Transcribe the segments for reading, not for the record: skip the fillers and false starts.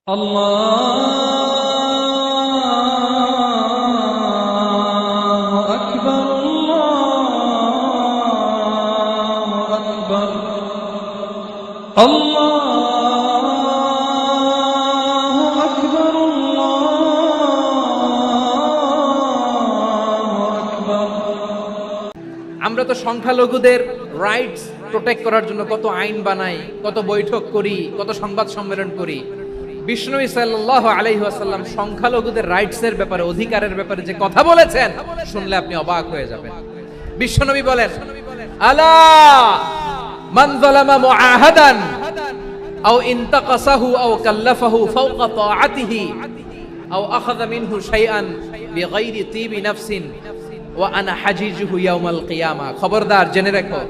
الله أكبر الله أكبر الله أكبر الله أكبر। আমরা তো সংখ্যালঘুদের রাইটস প্রোটেক্ট করার জন্য কত আইন বানাই, কত বৈঠক করি, কত সংবাদ সম্মেলন করি। বিষ্ণু সাল্লাল্লাহু আলাইহি ওয়াসাল্লাম সংখ্যালঘুদের রাইটসের ব্যাপারে, অধিকারের ব্যাপারে যে কথা বলেছেন, শুনলে আপনি অবাক হয়ে যাবেন। বিশ্বনবী বলেন, আলা মান যালামা মুআহাদান আও ইনতাকাসাহু আও কাল্লাফাহু ফাওকা তাআতিহি আও আখাযা মিনহু শাইআন বিগাইরি তিবি নাফসিন ওয়া আনা হাজিজুহু ইয়াউমাল কিয়ামা। খবরদার, জেনে রাখো,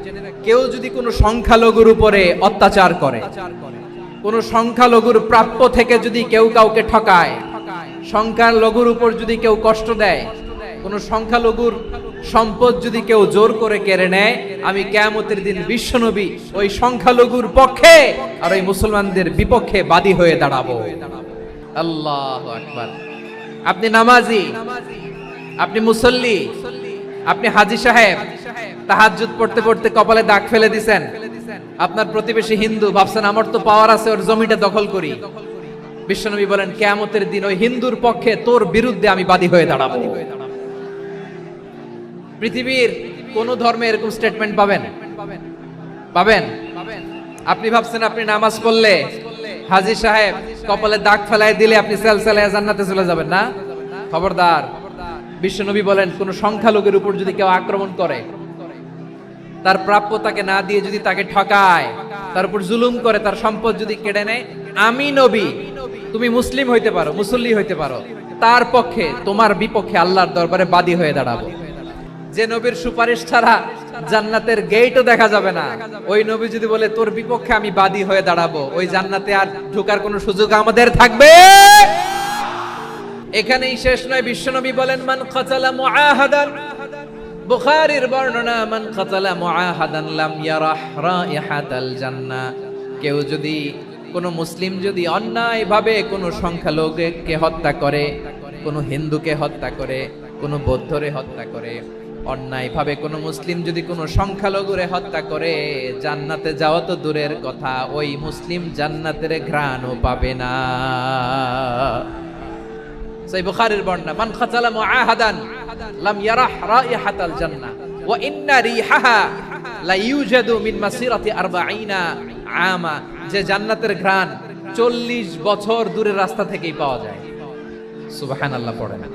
কেউ যদি কোনো সংখ্যালঘুর উপরে অত্যাচার করে, কোন সংখ্যালঘুর প্রাপ্য থেকে যদি কেউ কাউকে ঠকায়, সংখ্যালঘুর উপর যদি কেউ কষ্ট দেয়, কোন সংখ্যালঘুর সম্পদ যদি কেউ জোর করে কেড়ে নেয়, আমি কিয়ামতের দিন বিশ্বনবী ওই সংখ্যালঘুর পক্ষে আর ওই মুসলমানদের বিপক্ষে বাদী হয়ে দাঁড়াবো। আল্লাহু আকবার। আপনি নামাজি, আপনি মুসল্লি, আপনি হাজী সাহেব, তাহাজ্জুদ পড়তে পড়তে কপালে দাগ ফেলে দিছেন, আপনার প্রতিবেশী হিন্দু, ভাবছেন আমার তো পাওয়ার আছে, ওর জমিটা দখল করি। বিশ্বনবী বলেন, কিয়ামতের দিন ওই হিন্দুর পক্ষে তোর বিরুদ্ধে আমি বাদী হয়ে দাঁড়াবো। পৃথিবীর কোন ধর্মে এরকম স্টেটমেন্ট পাবেন? পাবেন? আপনি ভাবছেন আপনি নামাজ পড়লে হাজী সাহেব কপালে দাগ ফেলাই দিলে আপনি সেলসেলায় জান্নাতে চলে যাবেন না? খবরদার। বিশ্বনবী বলেন, কোন সংখ্যালঘুর উপর যদি কেউ আক্রমণ করে, তার প্রাপ্য তাকে না দিয়ে যদি তাকে ঠকায়, তার উপর জুলুম করে, তার সম্পদ যদি কেড়ে নেয়, আমি নবী, তুমি মুসলিম হইতে পারো, মুসল্লি হইতে পারো, তার পক্ষে, তোমার বিপক্ষে আল্লাহর দরবারে বাদী হয়ে দাঁড়াবো। যে নবীর সুপারিশ ছাড়া জান্নাতের গেটও দেখা যাবে না, ওই নবী যদি বলে তোর বিপক্ষে আমি বাদী হয়ে দাঁড়াবো, ওই জান্নাতে আর ঢোকার কোনো সুযোগ আমাদের থাকবে? এখানেই শেষ নয়। বিশ্বনবী বলেন, মান কাতালা মুআহাদান, বুখারীর বর্ণনা, মান কাতালা মুআহাদান লাম ইয়ারাহ রাইহাতাল জান্নাহ। কেউ যদি, কোন মুসলিম যদি অন্যায়ভাবে কোন সংখ্যালঘুকে হত্যা করে, কোন হিন্দুকে হত্যা করে, কোন বৌদ্ধরে হত্যা করে, অন্যায়ভাবে কোন মুসলিম যদি কোন সংখ্যালঘুরে হত্যা করে, জান্নাতে যাওয়া তো দূরের কথা, ওই মুসলিম জান্নাতের ঘ্রাণও পাবে না। সেই বুখারীর বর্ণনা, মান কাতালা মুআহাদান লাম ইয়ারাহ রাইহাতাল জান্নাহ ওয়া ইন্না রিহাহা লা ইউজাদু মিন মাসিরাতি 40 আমা। যে জান্নাতের ঘ্রাণ 40 বছর দূরের রাস্তা থেকেই পাওয়া যায়। সুবহানাল্লাহ পড়ে না?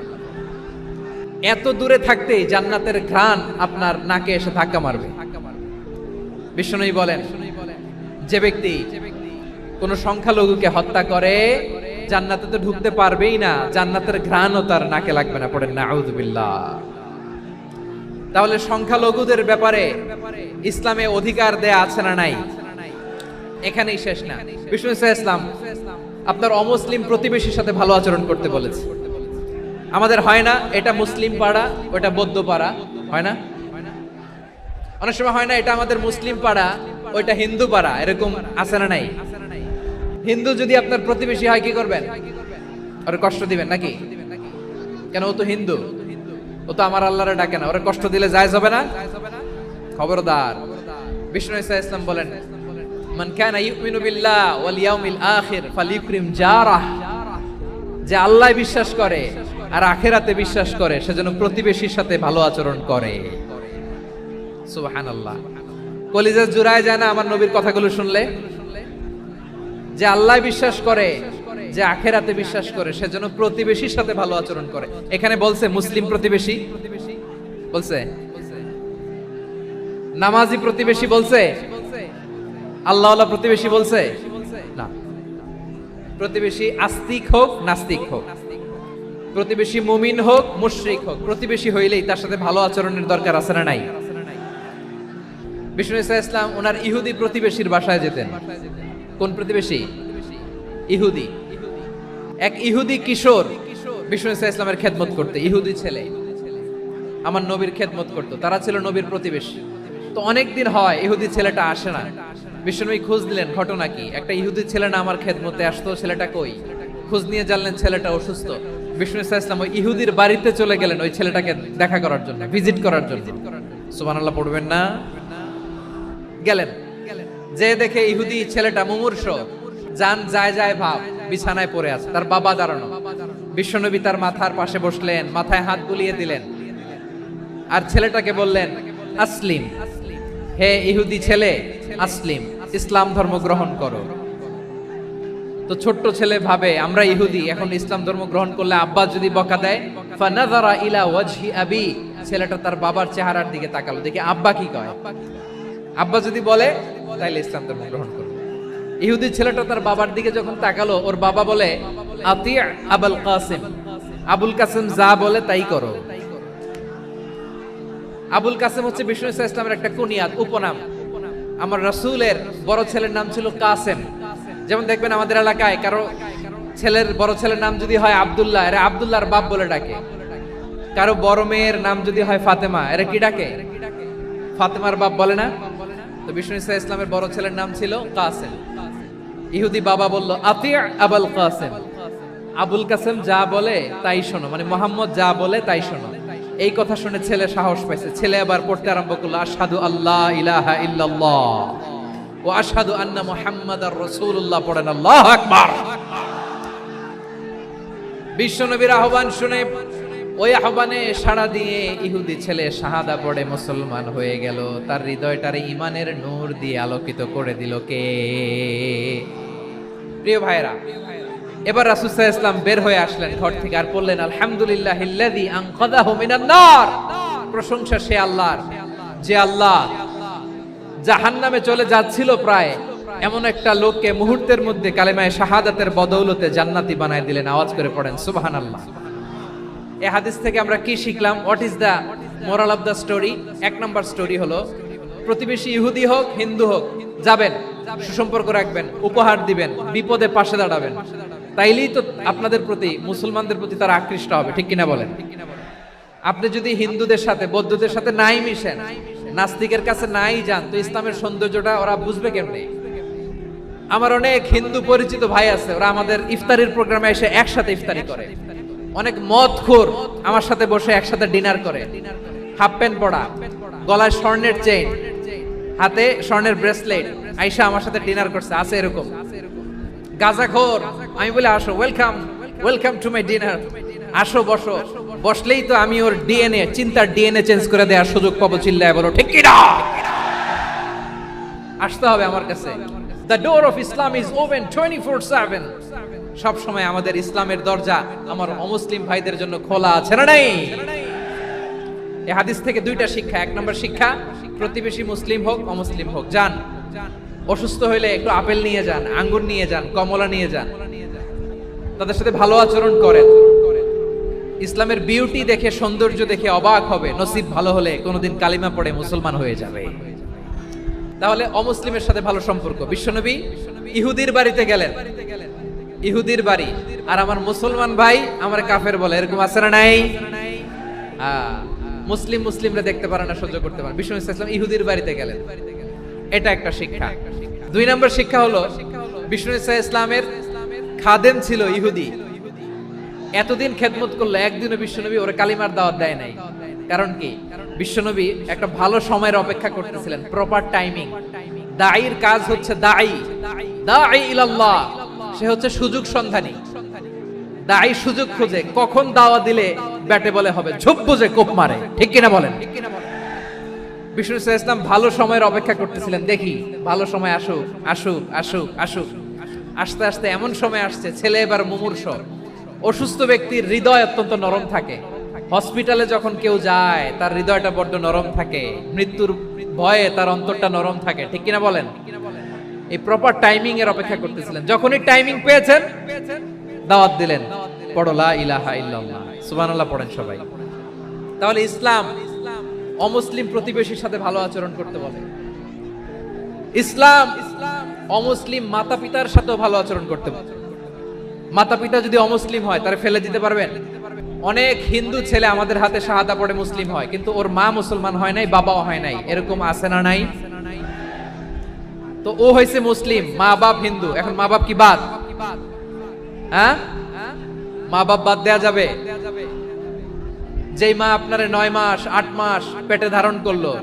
এত দূরে থাকতেই জান্নাতের ঘ্রাণ আপনার নাকে এসে ধাক্কা মারবে। বিষ্ণুই বলেন, যে ব্যক্তি কোন সংখ্যালঘুকে হত্যা করে, জান্নাতে তো ঢুকতে পারবেই না, জান্নাতের ঘ্রাণও তার নাকে লাগবে না। পড়েন নাউযুবিল্লাহ। তাহলে সংখ্যালঘুদের ব্যাপারে ইসলামে অধিকার দেয়া আছে না নাই? এখানেই শেষ না। বিষ্ণু ইসলাম আপনার অমুসলিম প্রতিবেশীর সাথে ভালো আচরণ করতে বলেছে। আমাদের হয় না, এটা মুসলিম পাড়া, ওটা বৌদ্ধ পাড়া, হয় না? অনেক সময় হয় না, এটা আমাদের মুসলিম পাড়া, ওইটা হিন্দু পাড়া, এরকম আছে না নাই? হিন্দু যদি আপনার প্রতিবেশী হয়, কি করবেন? ওরে কষ্ট দিবেন নাকি? কেন? ও তো হিন্দু, ও তো আমার আল্লাহরে ডাকে না, ওরে কষ্ট দিলে জায়েজ হবে না? খবরদার। বিষ্ণু ইসলাম বলেন, মান কানা ইউমিনু বিল্লাহ ওয়াল ইয়াউমিল আখির ফালিউকরিম জারাহ। যে আল্লাহ বিশ্বাস করে আর আখিরাতে বিশ্বাস করে, সেজন্য প্রতিবেশীর সাথে ভালো আচরণ করে। সুবহানাল্লাহ। কলিজা জুড়ায় যায় না আমার নবীর কথাগুলো শুনলে? যে আল্লাহ বিশ্বাস করে, যে আখিরাতে বিশ্বাস করে, সেজন্য প্রতিবেশীর সাথে ভালো আচরণ করে। এখানে বলছে মুসলিম প্রতিবেশী, বলছে নামাজি প্রতিবেশী, বলছে আল্লাহওয়ালা প্রতিবেশী, বলছে না। প্রতিবেশী আস্তিক হোক নাস্তিক হোক, প্রতিবেশী মুমিন হোক মুশরিক হোক, প্রতিবেশী হইলেই তার সাথে ভালো আচরণের দরকার আছে না নাই? বিষ্ণু ইসলাম ওনার ইহুদি প্রতিবেশীর বাসায় যেতেন। কোন প্রতিবেশী? ইহুদি। এক ইহুদি কিশোর বিষ্ণু ইসলামের খেদমত করতে, ইহুদি ছেলে আমার নবীর খেদমত করতো, তারা ছিল নবীর প্রতিবেশী। তো অনেকদিন হয় ইহুদি ছেলেটা আসে না। বিশ্বনবী খোঁজ দিলেন, ঘটনা কি? একটা ইহুদি ছেলে না আমার খেদমতে আসতো, ছেলেটা কই? খোঁজ নিয়ে জানলেন ছেলেটা অসুস্থ। বিষ্ণু সাল্লাল্লাহু আলাইহি ওয়াসাল্লাম ওই ইহুদির বাড়িতে চলে গেলেন ওই ছেলেটাকে দেখা করার জন্য, ভিজিট করার জন্য। সুবহানাল্লাহ পড়বেন না? গেলেন, যে দেখে ইহুদি ছেলেটা মুমূর্ষ, জান যায় যায় ভাব, বিছানায় পড়ে আছে, তার বাবা দাঁড়ানো। বিশ্বনবী তার মাথার পাশে বসলেন, মাথায় হাত বুলিয়ে দিলেন, আর ছেলেটাকে বললেন আসলিম, হে ইহুদি ছেলে, আসলিম, ইসলাম ধর্ম গ্রহণ করো। তো ছোট্ট ছেলে ভাবে আমরা ইহুদি, এখন ইসলাম ধর্ম গ্রহণ করলে আব্বা যদি বকা দেয়, ফানাযারা ইলা ওয়াজহি আবি, ছেলেটা তার বাবার চেহারার দিকে তাকালো, দেখি আব্বা কি কয়। আব্বা যদি বলে তাইলে ইসলাম ধর্ম গ্রহণ করবে। ইহুদি ছেলেটা তার বাবার দিকে যখন তাকালো, ওর বাবা বলে আতি আবুল কাসিম, আবুল কাসিম যা বলে তাই করো। আবুল কাসিম হচ্ছে বিষ্ণু ইসলামের একটা কুনিয়াত, উপনাম। আমার রাসূলের বড় ছেলের নাম ছিল কাসেম। যেমন দেখবেন আমাদের এলাকায় কারো ছেলের বড় ছেলের নাম যদি হয় আব্দুল্লাহ, এরা আব্দুল্লাহর বাপ বলে ডাকে। কারো বড় মেয়ের নাম যদি হয় ফাতেমা, এরা কি ডাকে? ফাতেমার বাপ বলে না? তো বিষ্ণু ইসলামের বড় ছেলের নাম ছিল কাসেম। ইহুদি বাবা বলল আতি আবুল কাসেম, আবুল কাসেম যা বলে তাই শোনো, মানে মোহাম্মদ যা বলে তাই শোনো। এই কথা শুনে ছেলে সাহস পাইছে, ছেলে আবার পড়তে আরম্ভ করলো আশহাদু আল্লাহ ইলাহা ইল্লাল্লাহ ওয়া আশহাদু আন্না মুহাম্মাদার রাসূলুল্লাহ, পড়েন আল্লাহু আকবার। বিশ্বনবীর আহ্বান শুনে ওই আহ্বানে সাড়া দিয়ে ইহুদি ছেলে শাহাদা পড়ে মুসলমান হয়ে গেল। তার হৃদয়টারে ইমানের নূর দিয়ে আলোকিত করে দিল কে? প্রিয় ভাইরা, এবার রাসূল সাল্লাল্লাহু আলাইহি ওয়াসাল্লাম বের হয়ে আসলেন ঘর থেকে, আর বললেন আলহামদুলিল্লাহিল্লাযী আনকাযাহু মিনান নার, প্রশংসা সে আল্লাহর যে আল্লাহ জাহান্নামে চলে যাচ্ছিল প্রায় এমন একটা লোককে মুহূর্তের মধ্যে কালেমায়ে শাহাদাতের বদৌলতে জান্নাতি বানায় দিলেন। আওয়াজ করে পড়েন সুবহানাল্লাহ। এই হাদিস থেকে আমরা কি শিখলাম? What is the moral of the story? এক নাম্বার স্টোরি হলো, প্রতিবেশী ইহুদি হোক হিন্দু হোক, যাবেন, সুসম্পর্ক রাখবেন, উপহার দিবেন, বিপদে পাশে দাঁড়াবেন, তাইলেই তো আপনাদের প্রতি, মুসলমানদের প্রতি তারা আকৃষ্ট হবে, ঠিক কিনা বলেন? আপনি যদি হিন্দুদের সাথে বৌদ্ধদের সাথে নাই মিশেন, নাস্তিকের কাছে নাই যান, তো ইসলামের সৌন্দর্যটা ওরা বুঝবে কেমনে? আমার অনেক হিন্দু পরিচিত ভাই আছে, ওরা আমাদের ইফতারির প্রোগ্রামে এসে একসাথে ইফতারি করে। অনেক মদখোর আমার সাথে বসে একসাথে ডিনার করে, হাফ প্যান্ট পরা, গলায় স্বর্ণের চেইন, হাতে স্বর্ণের ব্রেসলেট, আইসা আমার সাথে ডিনার করছে, আছে এরকম। গাঁজাখোর, আমি বলে আসো, welcome welcome to my dinner, আসো বসো। বসলেই তো আমি ওর ডিএনএ, চিন্তার ডিএনএ চেঞ্জ করে দেওয়ার সুযোগ পাবো, চিল্লায় বলো ঠিক কি না? আসতে হবে আমার কাছে। The door of Islam is open 24/7. সব সময় আমাদের ইসলামের দরজা আমার অমুসলিম ভাইদের জন্য খোলা আছে না নাই? এই হাদিস থেকে দুইটা শিক্ষা। এক নম্বর শিক্ষা, প্রতিবেশী মুসলিম হোক অমুসলিম হোক, যান, অসুস্থ হইলে একটু আপেল নিয়ে যান, আঙ্গুর নিয়ে যান, কমলা নিয়ে যান, তাদের সাথে ভালো আচরণ করেন। ইসলামের বিউটি দেখে, সৌন্দর্য দেখে অবাক হবে, নসিব ভালো হলে কোনোদিন কালিমা পড়ে মুসলমান হয়ে যাবে। তাহলে অমুসলিমের সাথে ভালো সম্পর্ক। বিশ্বনবী ইহুদির বাড়িতে গেলেন, ইহুদির বাড়ি, আর আমার মুসলমান ভাই আমার কাফের বলে, এরকম আছে না নাই? মুসলিম মুসলিমরা দেখতে পারে না, সহ্য করতে পারে। বিষ্ণু ইসলাম ইহুদির বাড়িতে গেলেন, এটা একটা শিক্ষা। দুই নম্বর শিক্ষা হলো, বিষ্ণু ইসলামের খাদেম ছিল ইহুদি, এতদিন খেদমত করলো, একদিনও বিশ্বনবী ওরে কালিমার দাওয়াত দেয় নাই। কারণ কি? বিশ্বনবী একটা ভালো সময়ের অপেক্ষা করতেছিলেন, প্রপার টাইমিং। দাঈর কাজ হচ্ছে দাঈ ইলাল্লাহ, সে হচ্ছে সুযোগ সন্ধানী। দাঈ সুযোগ খোঁজে, কখন দাওয়া দিলে ব্যাটে বলে হবে, ঝোপ বুঝে কোপ মারে, ঠিক কিনা বলেন? বিষ্ণু ইসলাম ভালো সময়ের অপেক্ষা করতেছিলেন, দেখি ভালো সময় আসুক আসুক আসুক আসুক। আস্তে আস্তে এমন সময় আসছে, ছেলে এবার মুমূর্ষ। অসুস্থ ব্যক্তির হৃদয় অত্যন্ত নরম থাকে। হসপিটালে যখন কেউ যায় তার হৃদয়টা বড্ড নরম থাকে, মৃত্যুর ভয়ে তার অন্তরটা নরম থাকে, ঠিক কিনা বলেন? এই প্রপার টাইমিং এর অপেক্ষা করতেছিলেন। যখনই টাইমিং পেয়েছেন, দাওয়াত দিলেন, পড়ো লা ইলাহা ইল্লাল্লাহ, সুবহানাল্লাহ পড়েন সবাই। তাহলে ইসলাম অমুসলিম প্রতিবেশীর সাথে ভালো আচরণ করতে বলে। ইসলাম অমুসলিম মাতা পিতার সাথেও ভালো আচরণ করতে বলে। মাতা পিতা যদি অমুসলিম হয়, তারা ফেলে দিতে পারবেন? অনেক হিন্দু ছেলে আমাদের হাতে শাহাদা পড়ে মুসলিম হয়, কিন্তু ওর মা মুসলমান হয় নাই, বাবাও হয় নাই, এরকম আছে না নাই? তো ও হয়েছে মুসলিম, মা বাপ হিন্দু, এখন মা বাপ কি বাদ? হ্যাঁ, মা বাপ বাদ দেয়া যাবে? যেই মা আপনারে 9 মাস 8 মাস পেটে ধারণ করলো,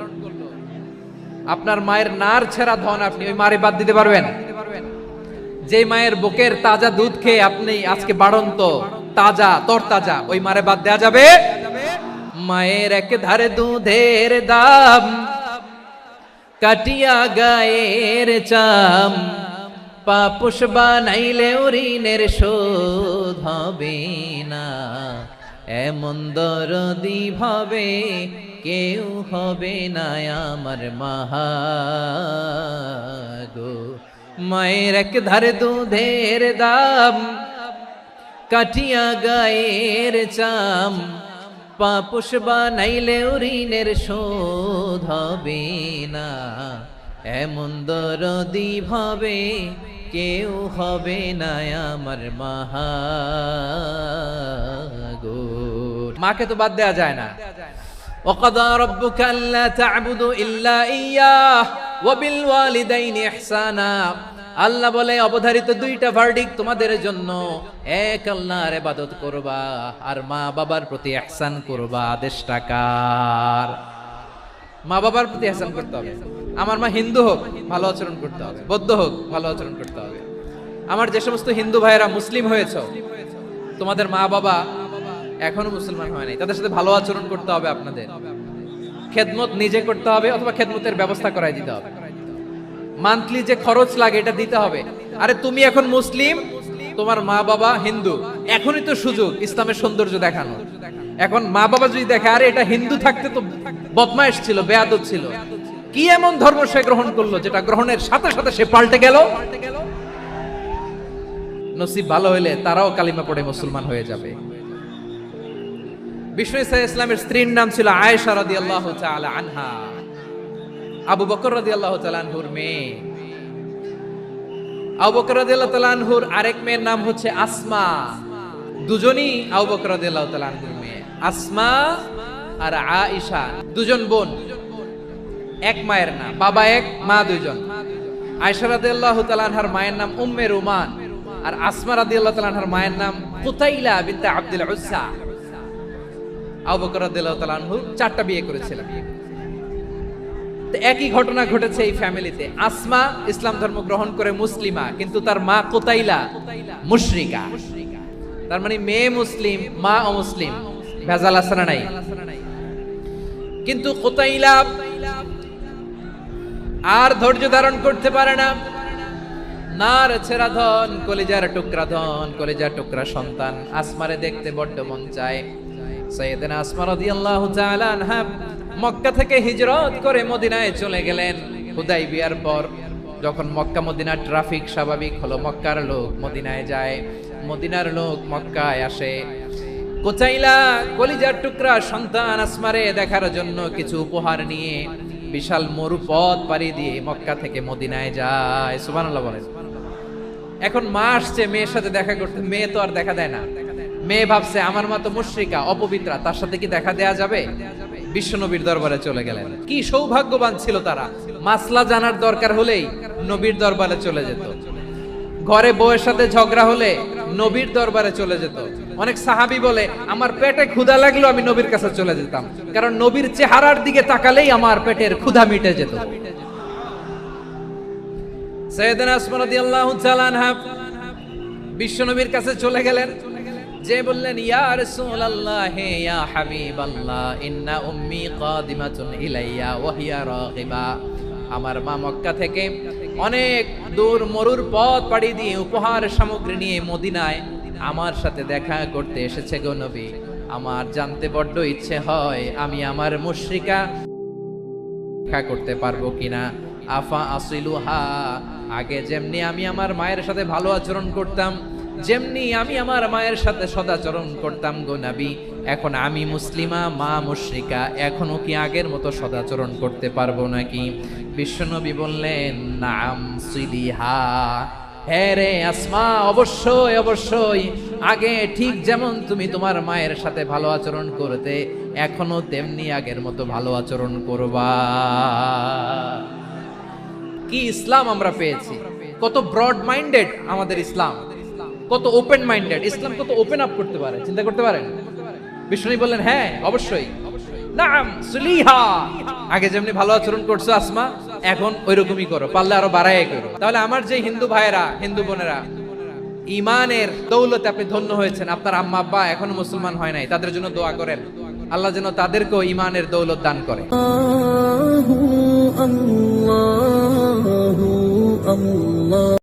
আপনার মায়ের নার ছেঁড়া ধন আপনি ওই মারে বাদ দিতে পারবেন? যেই মায়ের বুকের তাজা দুধ খেয়ে আপনি আজকে বাড়ন্ত তাজা তরতাজা, ওই মারে বাদ দেয়া যাবে? মায়ের এক ধারে দুধের দাম, কাটিয়া গায়ের চাম, পাপুষ বানাইলে ঋণের শোধ হবে না, এমন দরদি ভাবে কেউ হবে না আমার মাহা গো। মায়ের এক ধারে দুধের দাম, কাটিয়া গায়ের চাম, পাপুষ বানাইলে ঋণের শোধ হবে না, এমন দরদি ভাবে কেউ হবে না আমার মাহা গো। মাকে তো বাদ দেয়া যায় না। وقضى ربك ألا تعبدوا إلا إياه وبالوالدين إحسانا। আল্লাহ বলে অবধারিত দুইটা ভার্ডিক তোমাদের জন্য, এক আল্লাহর ইবাদত করবা আর মা বাবার প্রতি ইহসান করবা। আদেশটা কার? মা বাবার প্রতি ইহসান করতে হবে। আমার মা হিন্দু হোক ভালো আচরণ করতে হবে, বৌদ্ধ হোক ভালো আচরণ করতে হবে। আমার যে সমস্ত হিন্দু ভাইয়েরা মুসলিম হয়েছে, তোমাদের মা বাবা এখনো মুসলমান হয় নাই, তাদের সাথে ভালো আচরণ করতে হবে। আপনাদের খেদমত নিজে করতে হবে অথবা খেদমতের ব্যবস্থা করাই দিতে হবে। মান্থলি যে খরচ লাগে এটা দিতে হবে। আরে তুমি এখন মুসলিম, তোমার মা বাবা হিন্দু, এখনই তো সুযোগ ইসলামের সৌন্দর্য দেখানো। এখন মা বাবা যদি দেখে আরে এটা হিন্দু থাকতে তো বদমাইশ ছিল, বেয়াদব ছিল, কি এমন ধর্ম সে গ্রহণ করলো যেটা গ্রহণের সাথে সাথে সে পাল্টে গেল, নসিব ভালো হইলে তারাও কালিমা পড়ে মুসলমান হয়ে যাবে। বিষ্ণু ইসলামের স্ত্রীর নাম ছিল আয়েশা রাদিয়াল্লাহু তাআলা আনহা, আবু বকর রাদিয়াল্লাহু তাআলা আনহুর মেয়ে। আবু বকর রাদিয়াল্লাহু তাআলা আনহুর আরেক মেয়ের নাম হচ্ছে আসমা। দুজনই আবু বকর রাদিয়াল্লাহু তাআলা আনহুর মেয়ে। আসমা আর আয়েশা দুজন বোন, এক মায়ের নাম, বাবা এক মা দুইজন। আয়েশা রাদিয়াল্লাহু তাআলা আনহার মায়ের নাম উম্মে রুমান, আর আসমা রাদিয়াল্লাহু তাআলা আনহার মায়ের নাম কুতাইলা বিনতে আব্দুল উজ্জা। আবু বকর রাদিয়াল্লাহু তাআলা আনহু 4টা বিয়ে করেছিলেন। তো একই ঘটনা ঘটেছে এই ফ্যামিলিতে। আসমা ইসলাম ধর্ম গ্রহণ করে মুসলিমা, কিন্তু তার মা কুতাইলা মুশরিকা। তার মানে মেয়ে মুসলিম, মা অমুসলিম। ভেজাল আছে না নাই? কিন্তু কুতাইলা আর ধৈর্য ধারণ করতে পারে না। নার ছেঁড়া ধন, কলিজার টুকরা ধন, কলিজার টুকরা সন্তান আসমারে দেখতে বড্ড মন চায়। সাইয়েদনা আসমা রাদিয়াল্লাহু তাআলা আনহা মক্কা থেকে হিজরত করে মদিনায় চলে গেলেন। হুদাইবিয়ার পর যখন মক্কা মদিনার ট্রাফিক স্বাভাবিক হলো, মক্কার লোক মদিনায় যায়, মদিনার লোক মক্কায় আসে। কুতাইলা কলিজার টুকরা সন্তান আসমারে দেখার জন্য কিছু উপহার নিয়ে বিশাল মরুপথ পাড়ি দিয়ে মক্কা থেকে মদিনায় যায়। সুবহানাল্লাহ বলেন। এখন মা আসছে মেয়ের সাথে দেখা করতে, মেয়ে তো আর দেখা দেয় না। মেয়ে ভাবছে আমার মা তো মুশরিকা, অপবিত্রা, তার সাথে কি দেখা দেয়া যাবে? বিশ্বনবীর দরবারে চলে গেলেন। কি সৌভাগ্যবান ছিল তারা, মাসলা জানার দরকার হলেই নবীর দরবারে চলে যেত। ঘরে বউয়ের সাথে ঝগড়া হলে নবীর দরবারে চলে যেত। অনেক সাহাবী বলে আমার পেটে ক্ষুধা লাগলো আমি নবীর কাছে চলে যেতাম, কারণ নবীর চেহারার দিকে তাকালেই আমার পেটের ক্ষুধা মিটে যেত। সাইয়েদনা আসমা রাদিয়াল্লাহু তাআলা আনহা বিশ্বনবীর কাছে চলে গেলেন, যে বললেন ইয়া রাসূলুল্লাহ ইয়া হাবিবাল্লাহ ইন্না উম্মি কাদিমাতুন ইলাইয়া ওয়া হিয়া রাগিবা। আমার মা মক্কা থেকে অনেক দূর মরুর পথ পাড়ি দিয়ে উপহার সামগ্রী নিয়ে মদিনায় আমার সাথে দেখা করতে এসেছে গো নবী। আমার জানতে বড্ড ইচ্ছে হয় আমি আমার মুশরিকা দেখা করতে পারবো কিনা। আফা আসিলুহা, আগে যেমনি আমি আমার মায়ের সাথে ভালো আচরণ করতাম, যেমনি আমি আমার মায়ের সাথে সদাচরণ করতাম গো নবী, এখন আমি মুসলিমা, মা মুশরিকা, এখনো কি আগের মতো সদাচরণ করতে পারবো নাকি? বিশ্বনবী বললেন নাম সিলিহা, হ্যাঁ রে আসমা, অবশ্যই অবশ্যই, আগে ঠিক যেমন তুমি তোমার মায়ের সাথে ভালো আচরণ করতে, এখনো তেমনি আগের মতো ভালো আচরণ করবা। কি ইসলাম আমরা পেয়েছি, কত ব্রড মাইন্ডেড আমাদের ইসলাম। কত ওপেন মাইন্ডেড, ইসলাম কত ওপেন আপ করতে পারে, চিন্তা করতে পারেন? বিষ্ণু বললেন হ্যাঁ অবশ্যই, নাম সুলিহা, আগে যেমনি ভালো আচরণ করছো আসমা, এখন ওইরকমই করো, পারলে আরো বাড়ায় করো। তাহলে আমার যে হিন্দু ভাইয়েরা, হিন্দু বোনেরা, ইমানের দৌলতে আপনি ধন্য হয়েছেন, আপনার আম্মা আব্বা এখনো মুসলমান হয় নাই, তাদের জন্য দোয়া করেন, আল্লাহ যেন তাদেরকেও ইমানের দৌলত দান করে। আল্লাহু আল্লাহু আল্লাহ।